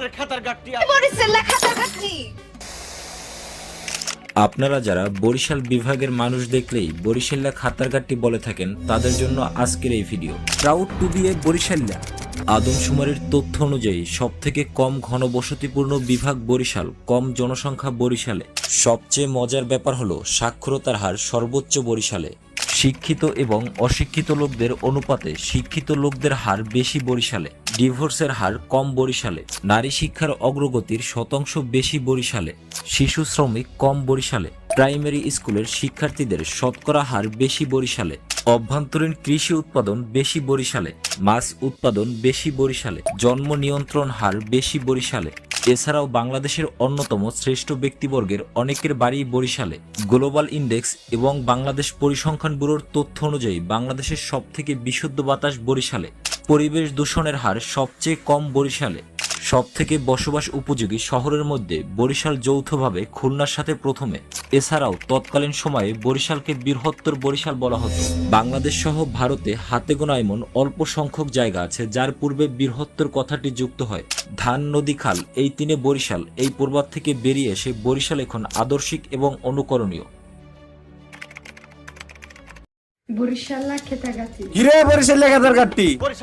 আপনার খাতার গাঁটটি বরিশাল খাতার গাঁটটি। আপনারা যারা বরিশাল বিভাগের মানুষ দেখলেই বরিশাল্লা খাতারঘাটটি বলে থাকেন, তাদের জন্য আজকের এই video. Proud to B A বরিশাল্লা। আদমশুমারির তথ্য অনুযায়ী সবথেকে কম ঘনবসতিপূর্ণ বিভাগ বরিশাল, কম জনসংখ্যা বরিশালে। সবচেয়ে মজার ব্যাপার হলো সাক্ষরতার হার সর্বোচ্চ বরিশালে। শিক্ষিত এবং অশিক্ষিত লোকদের অনুপাতে শিক্ষিত লোকদের হার বেশি বরিশালে। ডিভোর্সের হার কম বরিশালে। নারী শিক্ষার অগ্রগতির শতাংশ বেশি বরিশালে। শিশু শ্রমিক কম বরিশালে। প্রাইমারি স্কুলের শিক্ষার্থীদের শতকরা হার বেশি বরিশালে। অভ্যন্তরীণ কৃষি উৎপাদন বেশি বরিশালে। মাছ উৎপাদন বেশি বরিশালে। জন্ম নিয়ন্ত্রণ হার বেশি বরিশালে। এছাড়াও বাংলাদেশের অন্যতম শ্রেষ্ঠ ব্যক্তিবর্গের অনেকের বাড়ি বরিশালে। গ্লোবাল ইন্ডেক্স এবং বাংলাদেশ পরিসংখ্যান ব্যুরোর তথ্য অনুযায়ী বাংলাদেশের সবথেকে বিশুদ্ধ বাতাস বরিশালে। পরিবেশ দূষণের হার সবচেয়ে কম বরিশালে। সবথেকে বসবাস উপযোগী শহরের মধ্যে বরিশাল যৌথভাবে খুলনার সাথে প্রথমে। এছাড়াও তৎকালীন সময়ে বরিশালকে বৃহত্তর বরিশাল বলা হতো। বাংলাদেশ সহ ভারতে হাতে গোনা এমন অল্প সংখ্যক জায়গা আছে যার পূর্বে বৃহত্তর কথাটি যুক্ত হয়। ধান, নদী, খাল এই তিনে বরিশাল। এই প্রবাদ থেকে বেরিয়ে এসে বরিশাল এখন আদর্শিক এবং অনুকরণীয়। বরিশাল খাতার গাঁটটি। হিরে বরিশাল্লা খাতার গাঁটটি।